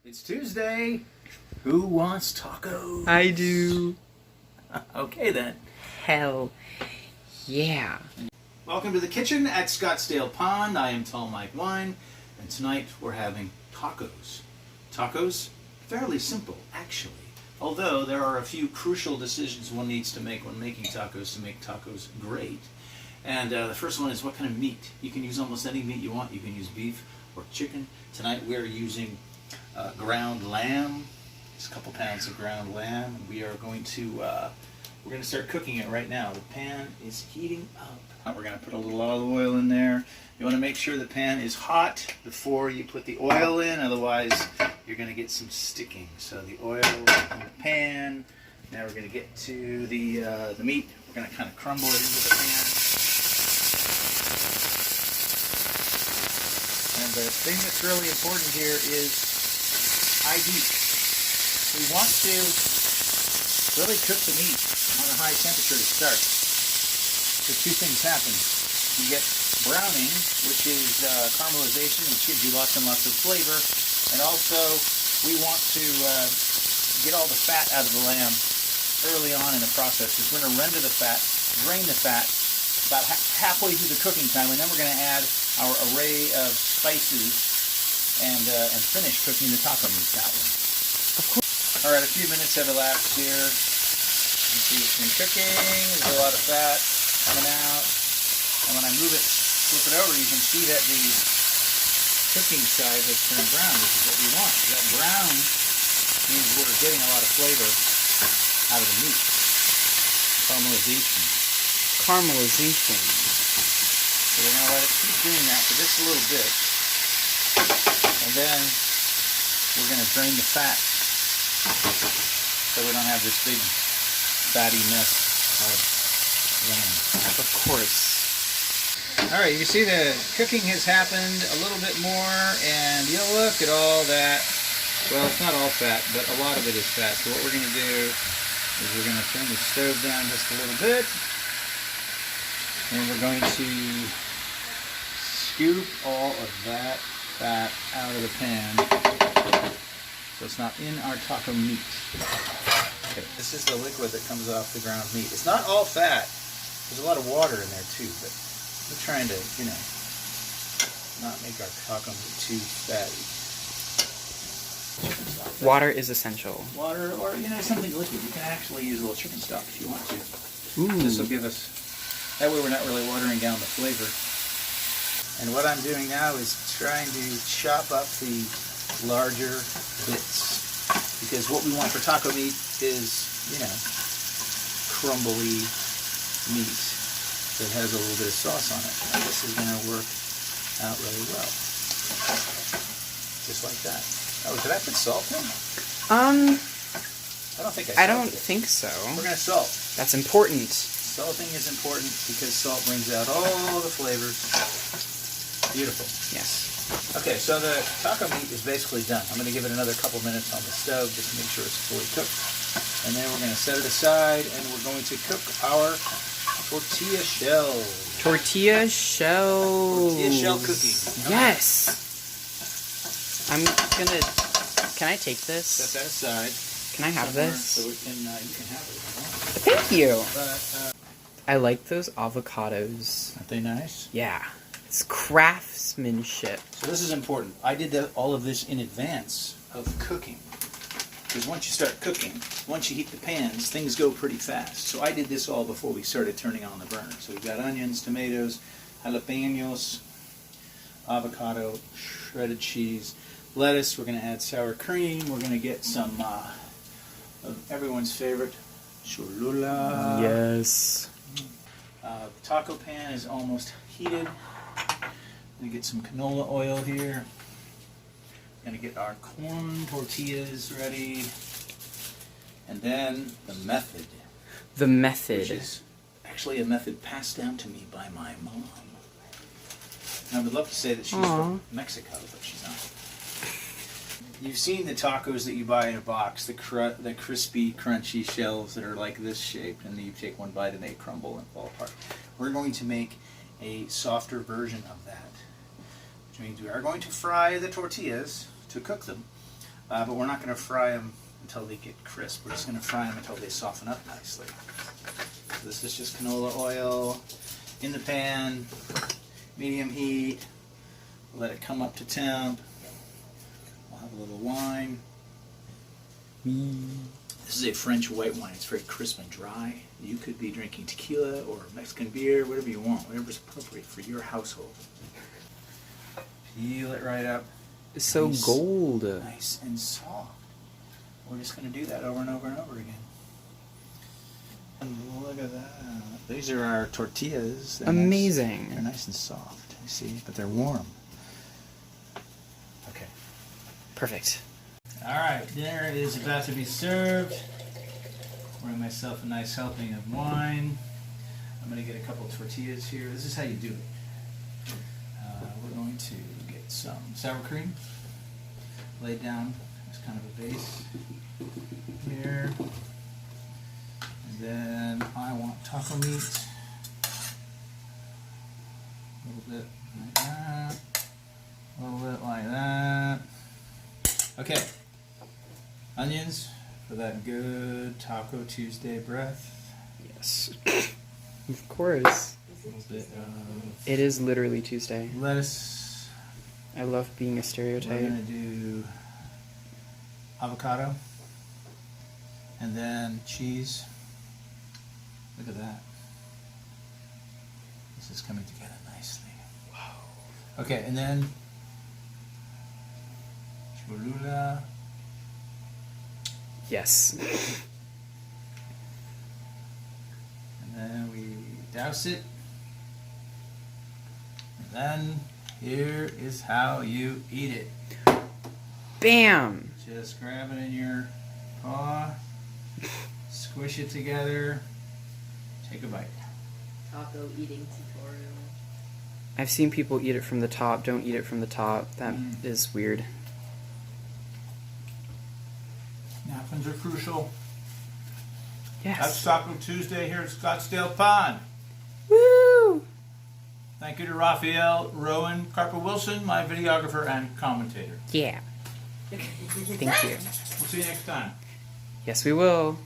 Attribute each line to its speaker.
Speaker 1: It's Tuesday. Who wants tacos?
Speaker 2: I do.
Speaker 1: Okay then.
Speaker 2: Hell yeah.
Speaker 1: Welcome to the kitchen at Scottsdale Pond. I am Tall Mike Wine, and tonight we're having tacos. Tacos? Fairly simple, actually. Although there are a few crucial decisions one needs to make when making tacos to make tacos great. And the first one is what kind of meat. You can use almost any meat you want. You can use beef or chicken. Tonight we're using ground lamb. Just a couple pounds of ground lamb. We are going to we're going to start cooking it right now. The pan is heating up. We're going to put a little olive oil in there. You want to make sure the pan is hot before you put the oil in, otherwise you're going to get some sticking. So the oil in the pan. Now we're going to get to the meat. We're going to kind of crumble it into the pan. And the thing that's really important here is high heat. We want to really cook the meat on a high temperature to start. So two things happen. You get browning, which is caramelization, which gives you lots and lots of flavor. And also, we want to get all the fat out of the lamb early on in the process. Because we're going to render the fat, drain the fat about halfway through the cooking time, and then we're going to add our array of spices and finish cooking the taco meat that way.
Speaker 2: Of course.
Speaker 1: All right, a few minutes have elapsed here. You can see it's been cooking. There's a lot of fat coming out. And when I flip it over, you can see that the cooking side has turned brown, which is what we want. That brown means we're getting a lot of flavor out of the meat. Caramelization.
Speaker 2: Caramelization.
Speaker 1: So we're going to let it keep doing that for just a little bit. And then we're going to drain the fat so we don't have this big fatty mess of lamb.
Speaker 2: Of course.
Speaker 1: Alright, you see the cooking has happened a little bit more, and you look at all that. Well, it's not all fat, but a lot of it is fat. So what we're going to do is we're going to turn the stove down just a little bit, and we're going to scoop all of that fat out of the pan so it's not in our taco meat. Okay, this is the liquid that comes off the ground meat. It's not all fat. There's a lot of water in there too, but we're trying to, not make our taco meat too fatty.
Speaker 2: Water is essential.
Speaker 1: Water, or something liquid. You can actually use a little chicken stock if you want to.
Speaker 2: Ooh.
Speaker 1: This will give us. That way, we're not really watering down the flavor. And what I'm doing now is trying to chop up the larger bits, because what we want for taco meat is, crumbly meat that has a little bit of sauce on it. And this is going to work out really well. Just like that. Oh, did I put salt in? I don't think I
Speaker 2: think so.
Speaker 1: We're going to salt.
Speaker 2: That's important.
Speaker 1: Salting is important because salt brings out all the flavors. Beautiful.
Speaker 2: Yes.
Speaker 1: Okay, so the taco meat is basically done. I'm going to give it another couple minutes on the stove just to make sure it's fully cooked. And then we're going to set it aside, and we're going to cook our tortilla shells.
Speaker 2: Tortilla shells.
Speaker 1: Tortilla shell cooking.
Speaker 2: Yes. Can I take this?
Speaker 1: Set that aside.
Speaker 2: Can I have this?
Speaker 1: So you can have it if you want.
Speaker 2: Thank you.
Speaker 1: But,
Speaker 2: I like those avocados.
Speaker 1: aren't they nice?
Speaker 2: Yeah. It's craftsmanship.
Speaker 1: So this is important. I did all of this in advance of cooking. Because once you start cooking, once you heat the pans, things go pretty fast. So I did this all before we started turning on the burner. So we've got onions, tomatoes, jalapenos, avocado, shredded cheese, lettuce. We're going to add sour cream. We're going to get some of everyone's favorite, Cholula.
Speaker 2: Yes.
Speaker 1: The taco pan is almost heated. I'm going to get some canola oil here. Going to get our corn tortillas ready. And then the method.
Speaker 2: The method.
Speaker 1: Which is actually a method passed down to me by my mom. And I would love to say that she's from Mexico, but she's not. You've seen the tacos that you buy in a box, the crispy, crunchy shells that are like this shaped, and then you take one bite and they crumble and fall apart. We're going to make a softer version of that, which means we are going to fry the tortillas to cook them, But we're not going to fry them until they get crisp. We're just going to fry them until they soften up nicely. So this is just canola oil in the pan, medium heat. Let it come up to temp. We'll have a little wine. This is a French white wine. It's very crisp and dry. You could be drinking tequila or Mexican beer, whatever you want, whatever's appropriate for your household. Peel it right up.
Speaker 2: It's so
Speaker 1: Nice.
Speaker 2: gold.
Speaker 1: Nice and soft. We're just going to do that over and over and over again. And look at that. These are our tortillas. They're
Speaker 2: Amazing.
Speaker 1: Nice. They're nice and soft, you see, but they're warm. Okay.
Speaker 2: Perfect.
Speaker 1: All right, dinner is about to be served. Pouring myself a nice helping of wine. I'm going to get a couple tortillas here. This is how you do it. We're going to get some sour cream laid down as kind of a base here. And then I want taco meat. A little bit like that. A little bit like that. Okay. Onions for that good Taco Tuesday breath.
Speaker 2: Yes. Of course.
Speaker 1: A little bit of
Speaker 2: It is literally Tuesday.
Speaker 1: lettuce.
Speaker 2: I love being a
Speaker 1: We're
Speaker 2: stereotype.
Speaker 1: gonna do avocado and then cheese. Look at that. This is coming together nicely. Wow. Okay, and then Cholula.
Speaker 2: Yes.
Speaker 1: And then we douse it. And then here is how you eat it.
Speaker 2: Bam!
Speaker 1: Just grab it in your paw, squish it together, take a bite.
Speaker 3: Taco eating tutorial.
Speaker 2: I've seen people eat it from the top. Don't eat it from the top. That is weird.
Speaker 1: Napkins are crucial.
Speaker 2: Yes.
Speaker 1: That's Taco Tuesday here at Scottsdale Pond.
Speaker 2: Woo!
Speaker 1: Thank you to Raphael Rowan Carper Wilson, my videographer and commentator.
Speaker 2: Yeah. Thank you.
Speaker 1: We'll see you next time.
Speaker 2: Yes, we will.